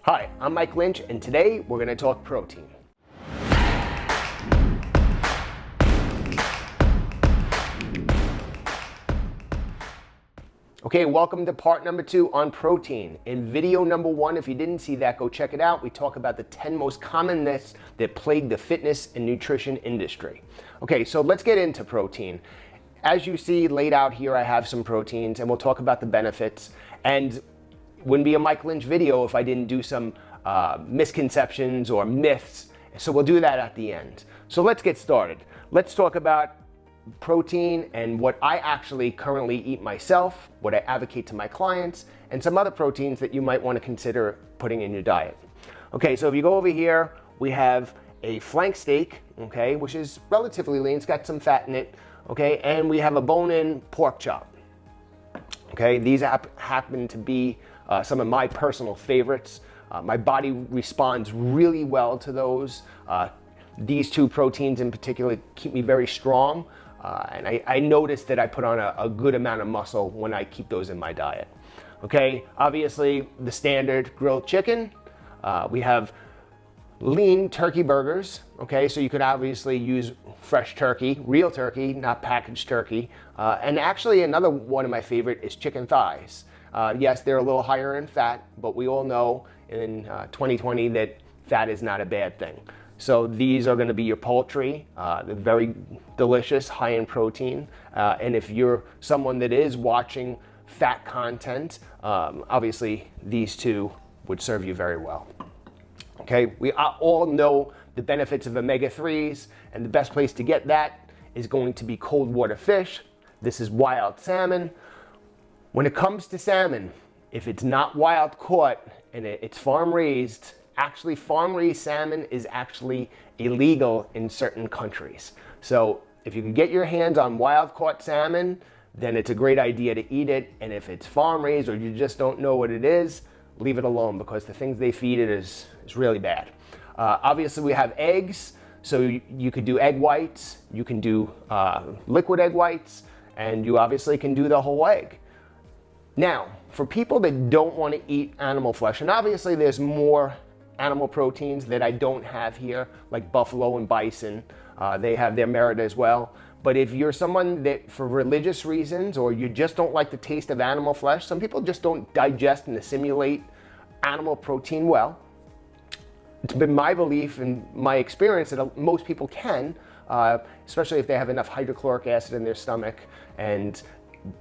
Hi, I'm Mike Lynch, and today we're going to talk protein. Okay, welcome to part number 2 on protein. In video number 1, if you didn't see that, go check it out. We talk about the 10 most common myths that plague the fitness and nutrition industry. Okay, so let's get into protein. As you see laid out here, I have some proteins, and we'll talk about the benefits. And wouldn't be a Mike Lynch video if I didn't do some misconceptions or myths. So we'll do that at the end. So let's get started. Let's talk about protein and what I actually currently eat myself, what I advocate to my clients, and some other proteins that you might want to consider putting in your diet. Okay, so if you go over here, we have a flank steak, okay, which is relatively lean. It's got some fat in it, okay, and we have a bone-in pork chop. Okay, these happen to be some of my personal favorites. My body responds really well to those. These two proteins in particular keep me very strong. And I notice that I put on a good amount of muscle when I keep those in my diet. Okay, obviously the standard grilled chicken. We have lean turkey burgers. Okay, so you could obviously use fresh turkey, real turkey, not packaged turkey. And actually another one of my favorite is chicken thighs. Yes, they're a little higher in fat, but we all know in 2020 that fat is not a bad thing. So these are going to be your poultry. They're very delicious, high in protein. And if you're someone that is watching fat content, obviously these two would serve you very well. Okay, we all know the benefits of omega-3s, and the best place to get that is going to be cold water fish. This is wild salmon. When it comes to salmon, if it's not wild caught and it's farm raised, actually farm raised salmon is actually illegal in certain countries. So if you can get your hands on wild caught salmon, then it's a great idea to eat it. And if it's farm raised or you just don't know what it is, leave it alone, because the things they feed it is really bad. Obviously we have eggs, so you could do egg whites, you can do liquid egg whites, and you obviously can do the whole egg. Now, for people that don't want to eat animal flesh, and obviously there's more animal proteins that I don't have here, like buffalo and bison, they have their merit as well. But if you're someone that, for religious reasons, or you just don't like the taste of animal flesh, some people just don't digest and assimilate animal protein well. It's been my belief and my experience that most people can, especially if they have enough hydrochloric acid in their stomach, and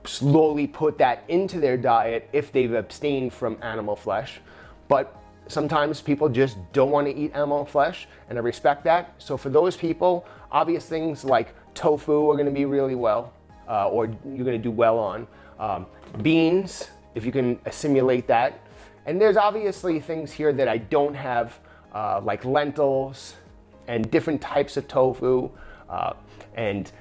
slowly put that into their diet if they've abstained from animal flesh. But sometimes people just don't want to eat animal flesh, and I respect that. So for those people, obvious things like tofu are going to be really well, or you're going to do well on. Beans, if you can assimilate that. And there's obviously things here that I don't have, like lentils and different types of tofu. And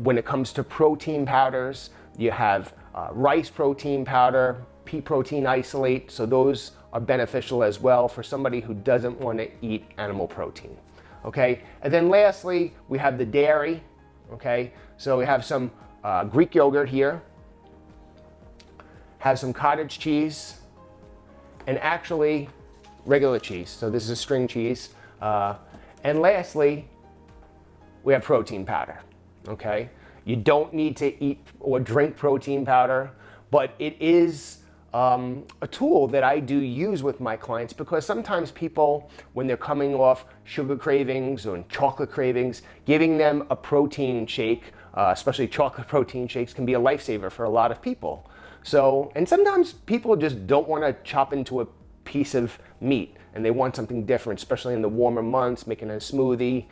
when it comes to protein powders, you have rice protein powder, pea protein isolate, so those are beneficial as well for somebody who doesn't want to eat animal protein. Okay, and then lastly, we have the dairy. Okay, so we have some Greek yogurt here, have some cottage cheese, and actually regular cheese. So this is string cheese. And lastly, we have protein powder. Okay, you don't need to eat or drink protein powder, but it is a tool that I do use with my clients, because sometimes people, when they're coming off sugar cravings or chocolate cravings, giving them a protein shake, especially chocolate protein shakes, can be a lifesaver for a lot of people. So, and sometimes people just don't want to chop into a piece of meat and they want something different, especially in the warmer months. Making a smoothie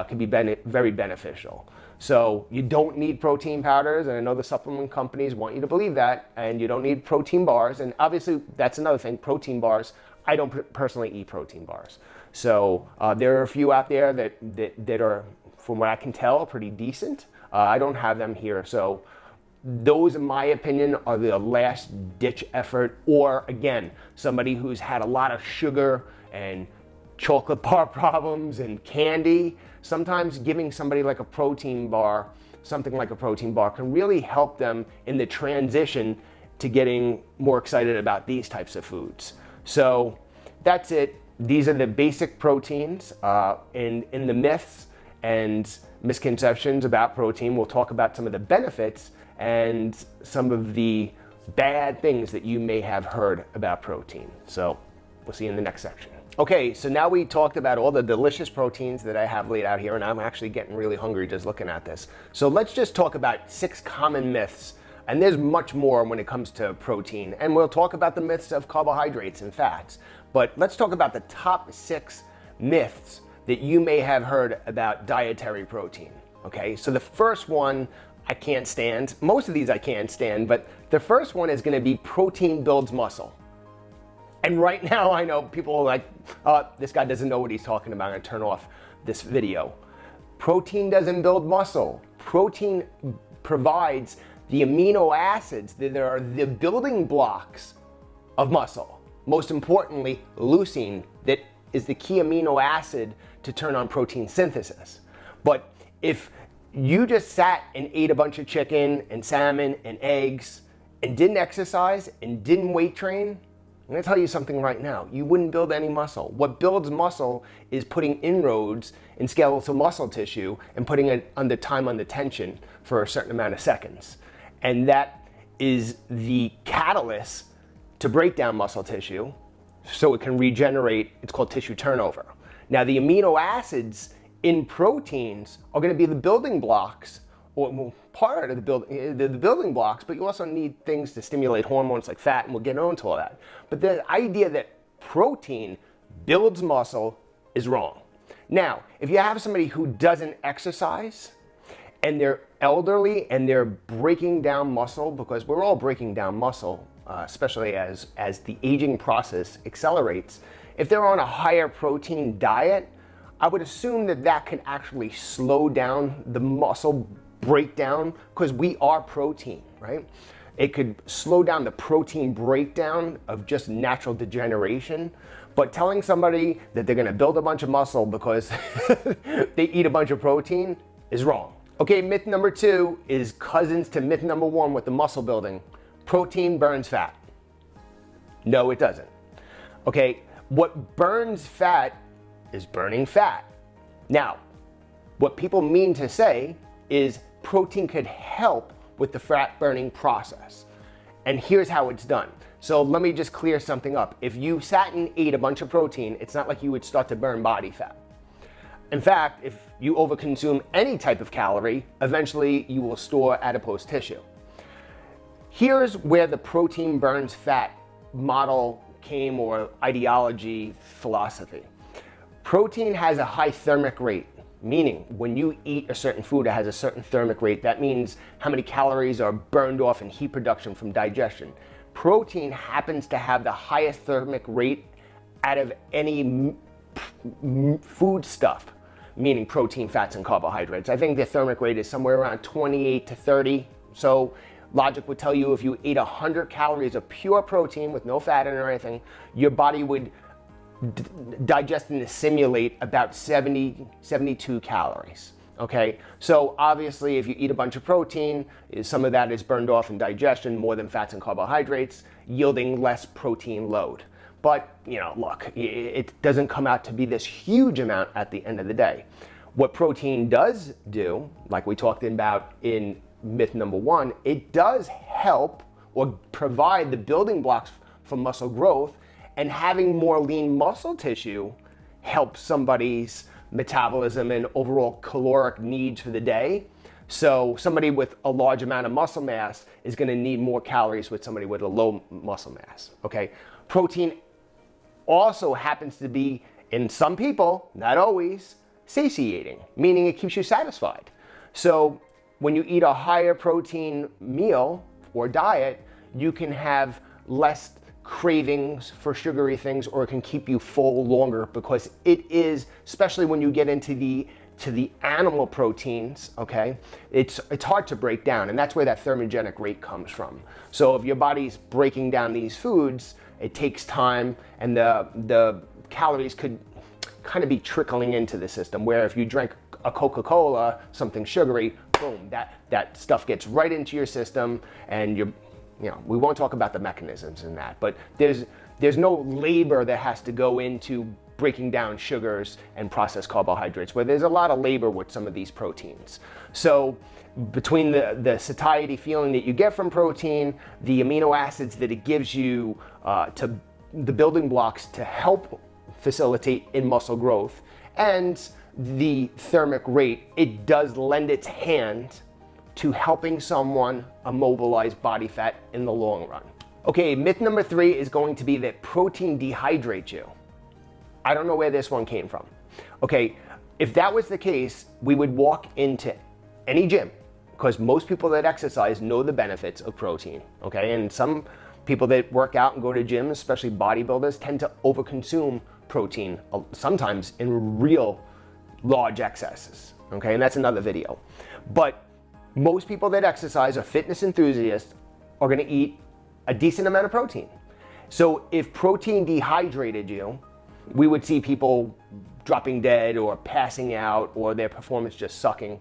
can be very beneficial. So you don't need protein powders, and I know the supplement companies want you to believe that, and you don't need protein bars. And obviously that's another thing, protein bars. I don't personally eat protein bars. So there are a few out there that are, from what I can tell, pretty decent. I don't have them here. So those, in my opinion, are the last ditch effort, or again, somebody who's had a lot of sugar and chocolate bar problems and candy. Sometimes giving somebody like a protein bar, something like a protein bar, can really help them in the transition to getting more excited about these types of foods. So that's it. These are the basic proteins. In the myths and misconceptions about protein, we'll talk about some of the benefits and some of the bad things that you may have heard about protein. So we'll see you in the next section. Okay, so now we talked about all the delicious proteins that I have laid out here, and I'm actually getting really hungry just looking at this. So let's just talk about 6 common myths, and there's much more when it comes to protein, and we'll talk about the myths of carbohydrates and fats. But let's talk about the top 6 myths that you may have heard about dietary protein. Okay, so the first one I can't stand. Most of these I can't stand, but the first one is going to be protein builds muscle. And right now I know people are like, this guy doesn't know what he's talking about. I'm going to turn off this video. Protein doesn't build muscle. Protein provides the amino acids that are the building blocks of muscle. Most importantly, leucine, that is the key amino acid to turn on protein synthesis. But if you just sat and ate a bunch of chicken and salmon and eggs and didn't exercise and didn't weight train, I'm gonna tell you something right now, you wouldn't build any muscle. What builds muscle is putting inroads in skeletal muscle tissue and putting it under tension for a certain amount of seconds. And that is the catalyst to break down muscle tissue so it can regenerate. It's called tissue turnover. Now the amino acids in proteins are gonna be the building blocks, or part of the building blocks, but you also need things to stimulate hormones like fat, and we'll get into all that. But the idea that protein builds muscle is wrong. Now, if you have somebody who doesn't exercise and they're elderly and they're breaking down muscle, because we're all breaking down muscle, especially as the aging process accelerates, if they're on a higher protein diet, I would assume that can actually slow down the muscle breakdown, because we are protein, right? It could slow down the protein breakdown of just natural degeneration. But telling somebody that they're gonna build a bunch of muscle because they eat a bunch of protein is wrong. Okay, myth number 2 is cousins to myth number 1 with the muscle building. Protein burns fat. No, it doesn't. Okay, what burns fat is burning fat. Now, what people mean to say is protein could help with the fat burning process. And here's how it's done. So let me just clear something up. If you sat and ate a bunch of protein, it's not like you would start to burn body fat. In fact, if you overconsume any type of calorie, eventually you will store adipose tissue. Here's where the protein burns fat model came, or ideology, philosophy. Protein has a high thermic rate. Meaning, when you eat a certain food, it has a certain thermic rate. That means how many calories are burned off in heat production from digestion. Protein happens to have the highest thermic rate out of any food stuff, meaning protein, fats, and carbohydrates. I think the thermic rate is somewhere around 28 to 30. So logic would tell you if you ate 100 calories of pure protein with no fat in it or anything, your body would digest and assimilate about 72 calories. Okay, so obviously if you eat a bunch of protein, some of that is burned off in digestion more than fats and carbohydrates, yielding less protein load. But, look, it doesn't come out to be this huge amount at the end of the day. What protein does do, like we talked about in myth number 1, it does help or provide the building blocks for muscle growth. And having more lean muscle tissue helps somebody's metabolism and overall caloric needs for the day. So somebody with a large amount of muscle mass is going to need more calories with somebody with a low muscle mass. Okay. Protein also happens to be, in some people, not always, satiating, meaning it keeps you satisfied. So when you eat a higher protein meal or diet, you can have less cravings for sugary things, or it can keep you full longer, because it is, especially when you get into the animal proteins, okay, it's hard to break down, and that's where that thermogenic rate comes from. So if your body's breaking down these foods, it takes time, and the calories could kind of be trickling into the system, where if you drink a Coca-Cola, something sugary, boom, that stuff gets right into your system, and we won't talk about the mechanisms in that, but there's there's no labor that has to go into breaking down sugars and processed carbohydrates, where there's a lot of labor with some of these proteins. So between the satiety feeling that you get from protein, the amino acids that it gives you, to the building blocks to help facilitate in muscle growth, and the thermic rate, it does lend its hand to helping someone immobilize body fat in the long run. Okay, myth number 3 is going to be that protein dehydrates you. I don't know where this one came from. Okay, if that was the case, we would walk into any gym, because most people that exercise know the benefits of protein, okay? And some people that work out and go to gyms, especially bodybuilders, tend to overconsume protein, sometimes in real large excesses, okay? And that's another video. But most people that exercise or fitness enthusiasts are gonna eat a decent amount of protein. So if protein dehydrated you, we would see people dropping dead or passing out, or their performance just sucking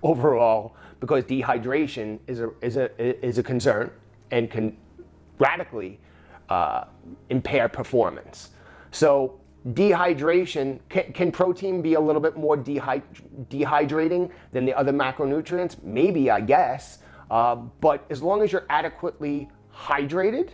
overall, because dehydration is a concern and can radically impair performance. So dehydration, can protein be a little bit more dehydrating than the other macronutrients? Maybe, I guess, but as long as you're adequately hydrated,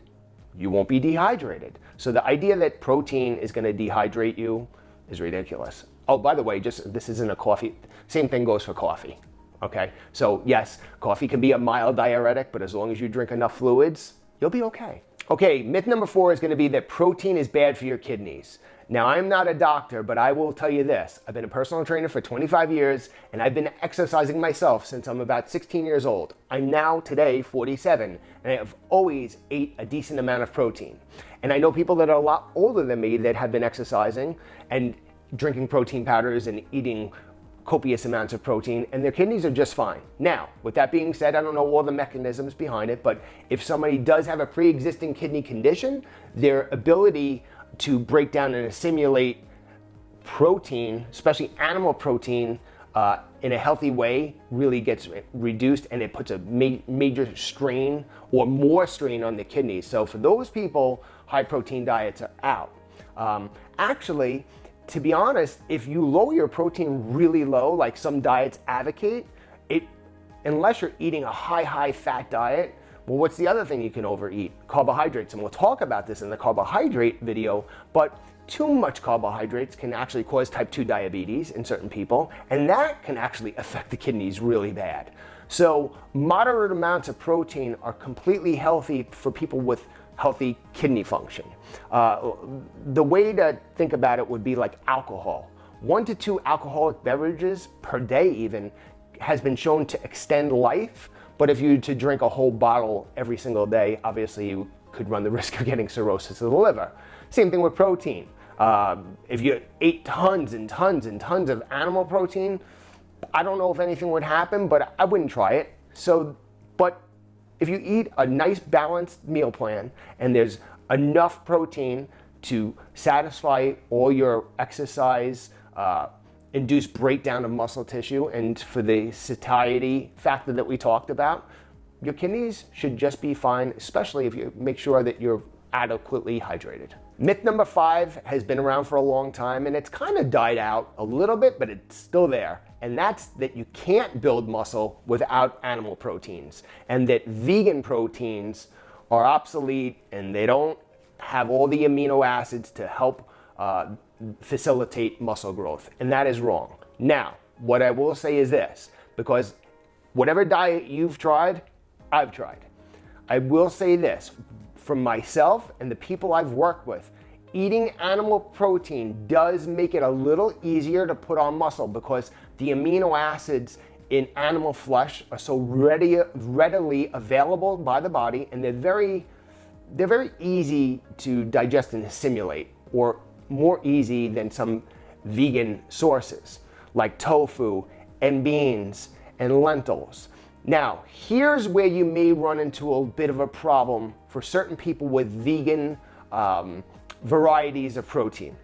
you won't be dehydrated. So the idea that protein is going to dehydrate you is ridiculous. Oh, by the way, this isn't a coffee. Same thing goes for coffee. Okay, so yes, coffee can be a mild diuretic, but as long as you drink enough fluids, you'll be okay. Okay, myth number 4 is going to be that protein is bad for your kidneys. Now, I'm not a doctor, but I will tell you this. I've been a personal trainer for 25 years, and I've been exercising myself since I'm about 16 years old. I'm now, today, 47, and I have always ate a decent amount of protein. And I know people that are a lot older than me that have been exercising and drinking protein powders and eating copious amounts of protein, and their kidneys are just fine. Now, with that being said, I don't know all the mechanisms behind it, but if somebody does have a pre-existing kidney condition, their ability to break down and assimilate protein, especially animal protein, in a healthy way really gets reduced, and it puts a major strain or more strain on the kidneys. So for those people, high protein diets are out. Actually, to be honest, if you lower your protein really low, like some diets advocate, unless you're eating a high fat diet, well, what's the other thing you can overeat? Carbohydrates, and we'll talk about this in the carbohydrate video, but too much carbohydrates can actually cause type 2 diabetes in certain people, and that can actually affect the kidneys really bad. So moderate amounts of protein are completely healthy for people with healthy kidney function. The way to think about it would be like alcohol. 1 to 2 alcoholic beverages per day even has been shown to extend life, but if you were to drink a whole bottle every single day, obviously you could run the risk of getting cirrhosis of the liver. Same thing with protein. If you ate tons and tons and tons of animal protein, I don't know if anything would happen, but I wouldn't try it. But if you eat a nice balanced meal plan and there's enough protein to satisfy all your exercise induced breakdown of muscle tissue and for the satiety factor that we talked about, your kidneys should just be fine, especially if you make sure that you're adequately hydrated. Myth number 5 has been around for a long time, and it's kind of died out a little bit, but it's still there. And that's that you can't build muscle without animal proteins, and that vegan proteins are obsolete and they don't have all the amino acids to help facilitate muscle growth. And that is wrong. Now, what I will say is this, because whatever diet you've tried, I've tried. I will say this, from myself and the people I've worked with, eating animal protein does make it a little easier to put on muscle, because the amino acids in animal flesh are so readily available by the body, and they're very easy to digest and assimilate, or more easy than some vegan sources like tofu and beans and lentils. Now, here's where you may run into a bit of a problem for certain people with vegan varieties of protein.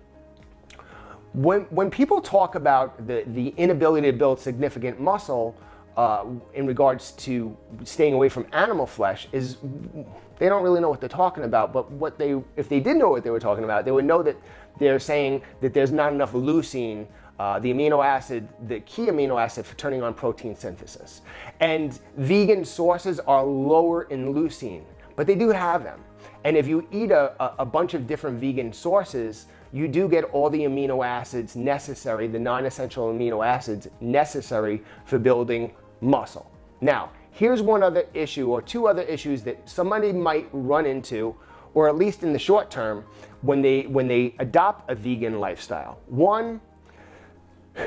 When people talk about the inability to build significant muscle, in regards to staying away from animal flesh is they don't really know what they're talking about. But if they did know what they were talking about, they would know that they're saying that there's not enough leucine, the amino acid, the key amino acid for turning on protein synthesis. And vegan sources are lower in leucine, but they do have them. And if you eat a bunch of different vegan sources, you do get all the amino acids necessary, the non-essential amino acids necessary for building muscle. Now, here's one other issue or two other issues that somebody might run into, or at least in the short term, when they adopt a vegan lifestyle. One,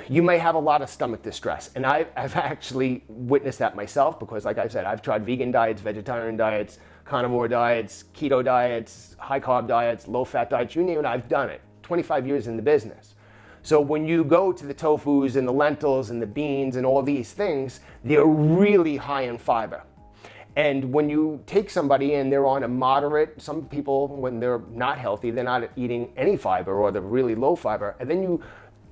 you may have a lot of stomach distress. And I've actually witnessed that myself because, like I said, I've tried vegan diets, vegetarian diets, carnivore diets, keto diets, high carb diets, low fat diets, you name it, I've done it. 25 years in the business. So when you go to the tofus and the lentils and the beans and all these things, they're really high in fiber. And when you take somebody and they're on a moderate, some people, when they're not healthy, they're not eating any fiber or they're really low fiber, and then you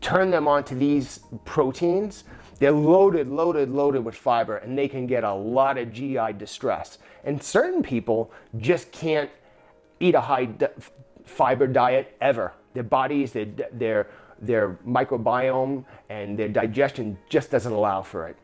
turn them onto these proteins, they're loaded with fiber, and they can get a lot of GI distress. And certain people just can't eat a high fiber diet ever. Their bodies, their microbiome and their digestion just doesn't allow for it.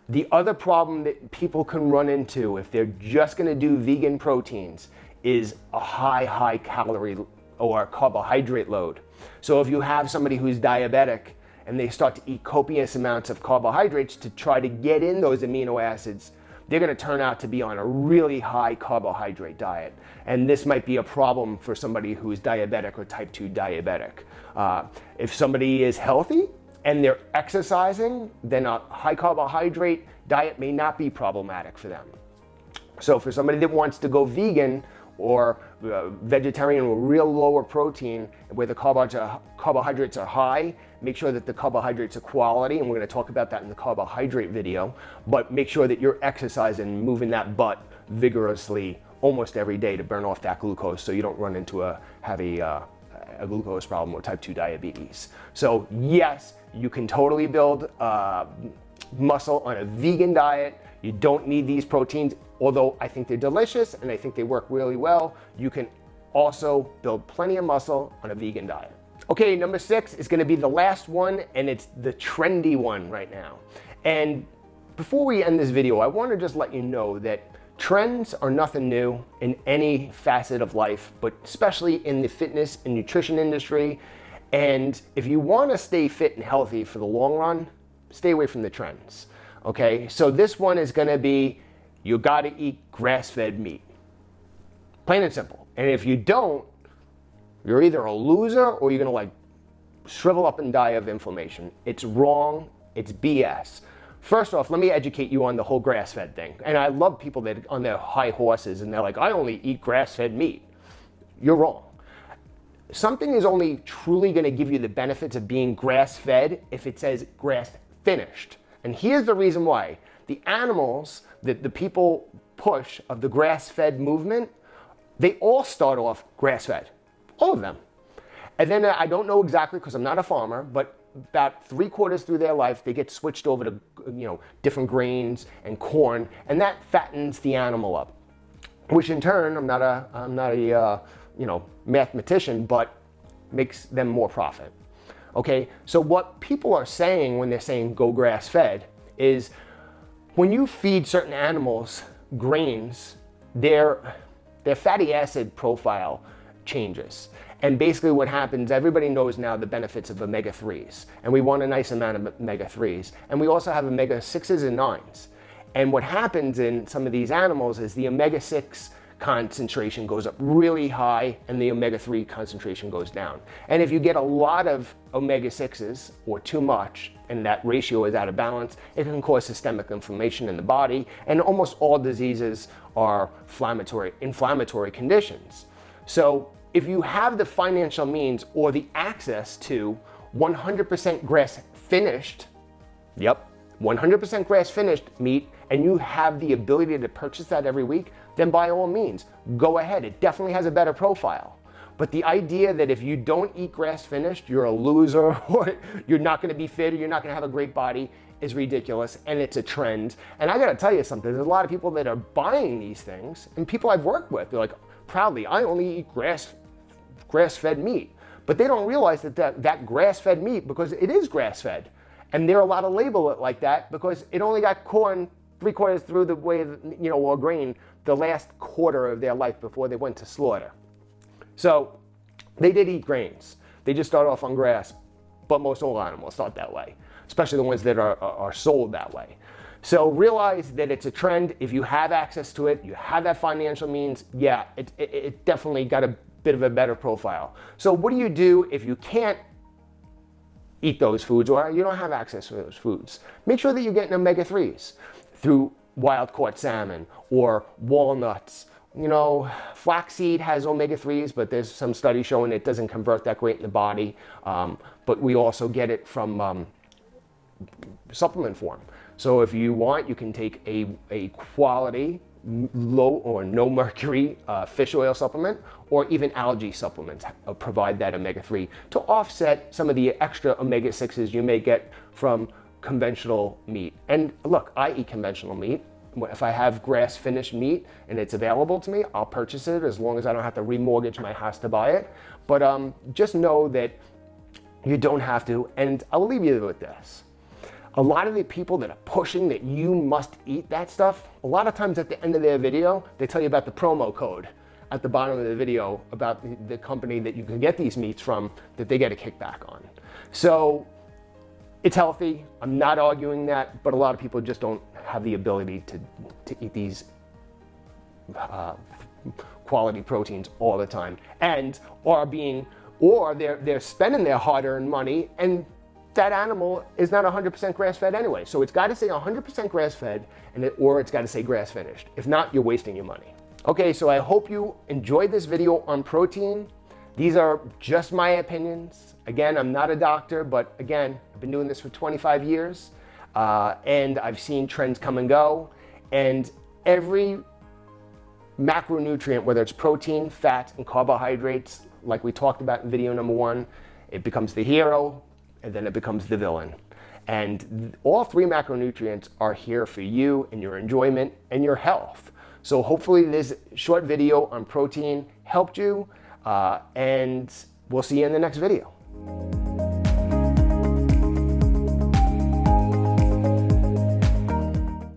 The other problem that people can run into if they're just gonna do vegan proteins is a high calorie or carbohydrate load. So if you have somebody who's diabetic and they start to eat copious amounts of carbohydrates to try to get in those amino acids, they're gonna turn out to be on a really high carbohydrate diet. And this might be a problem for somebody who's diabetic or type 2 diabetic. If somebody is healthy and they're exercising, then a high carbohydrate diet may not be problematic for them. So for somebody that wants to go vegan or vegetarian or real lower protein where the carbohydrates are high, make sure that the carbohydrates are quality, and we're gonna talk about that in the carbohydrate video, but make sure that you're exercising and moving that butt vigorously almost every day to burn off that glucose so you don't run into a glucose problem or type 2 diabetes. So yes, you can totally build muscle on a vegan diet. You don't need these proteins, although I think they're delicious and I think they work really well. You can also build plenty of muscle on a vegan diet. Okay, number 6 is gonna be the last one, and it's the trendy one right now. And before we end this video, I wanna just let you know that trends are nothing new in any facet of life, but especially in the fitness and nutrition industry. And if you wanna stay fit and healthy for the long run, stay away from the trends, okay? So this one is gonna be, you gotta eat grass-fed meat. Plain and simple. And if you don't, you're either a loser or you're gonna shrivel up and die of inflammation. It's wrong, it's BS. First off, let me educate you on the whole grass-fed thing. And I love people that on their high horses and they're like, I only eat grass-fed meat. You're wrong. Something is only truly gonna give you the benefits of being grass-fed if it says grass-finished. And here's the reason why. The animals that the people push of the grass-fed movement, they all start off grass-fed, all of them. And then I don't know exactly because I'm not a farmer, but about 3/4 through their life, they get switched over to different grains and corn, and that fattens the animal up. Which in turn, I'm not a mathematician, but makes them more profit. Okay, so what people are saying when they're saying go grass-fed is when you feed certain animals grains, their fatty acid profile changes. And basically what happens, everybody knows now the benefits of omega-3s, and we want a nice amount of omega-3s. And we also have omega-6s and 9s. And what happens in some of these animals is the omega-6 concentration goes up really high and the omega-3 concentration goes down. And if you get a lot of omega-6s or too much, and that ratio is out of balance, it can cause systemic inflammation in the body, and almost all diseases are inflammatory conditions. So if you have the financial means or the access to 100% grass finished, 100% grass finished meat, and you have the ability to purchase that every week, then by all means, go ahead. It definitely has a better profile. But the idea that if you don't eat grass finished, you're a loser or you're not gonna be fit or you're not gonna have a great body is ridiculous and it's a trend. And I gotta tell you something, there's a lot of people that are buying these things, and people I've worked with, they're like, proudly, I only eat grass-fed meat. But they don't realize that grass-fed meat, because it is grass-fed. And they're allowed to label it like that because it only got corn 3/4 through the way, or grain, the last quarter of their life before they went to slaughter. So they did eat grains. They just start off on grass, but most all animals start that way, especially the ones that are sold that way. So realize that it's a trend. If you have access to it, you have that financial means, yeah, it definitely got a bit of a better profile. So what do you do if you can't eat those foods or you don't have access to those foods? Make sure that you're getting omega-3s through wild-caught salmon or walnuts. Flaxseed has omega-3s, but there's some studies showing it doesn't convert that great in the body. But we also get it from supplement form. So if you want, you can take a quality, low or no mercury fish oil supplement, or even algae supplements provide that omega-3 to offset some of the extra omega-6s you may get from conventional meat. And look, I eat conventional meat. If I have grass finished meat and it's available to me, I'll purchase it as long as I don't have to remortgage my house to buy it. But just know that you don't have to. And I'll leave you with this. A lot of the people that are pushing that you must eat that stuff, a lot of times at the end of their video, they tell you about the promo code at the bottom of the video about the company that you can get these meats from that they get a kickback on. So it's healthy. I'm not arguing that, but a lot of people just don't have the ability to eat these quality proteins all the time, and they're spending their hard-earned money, and that animal is not 100% grass-fed anyway. So it's got to say 100% grass-fed, or it's got to say grass-finished. If not, you're wasting your money. Okay, so I hope you enjoyed this video on protein. These are just my opinions. Again, I'm not a doctor, but again, I've been doing this for 25 years, and I've seen trends come and go. And every macronutrient, whether it's protein, fat, and carbohydrates, like we talked about in video number 1, it becomes the hero, and then it becomes the villain. And all 3 macronutrients are here for you and your enjoyment and your health. So hopefully this short video on protein helped you, and we'll see you in the next video.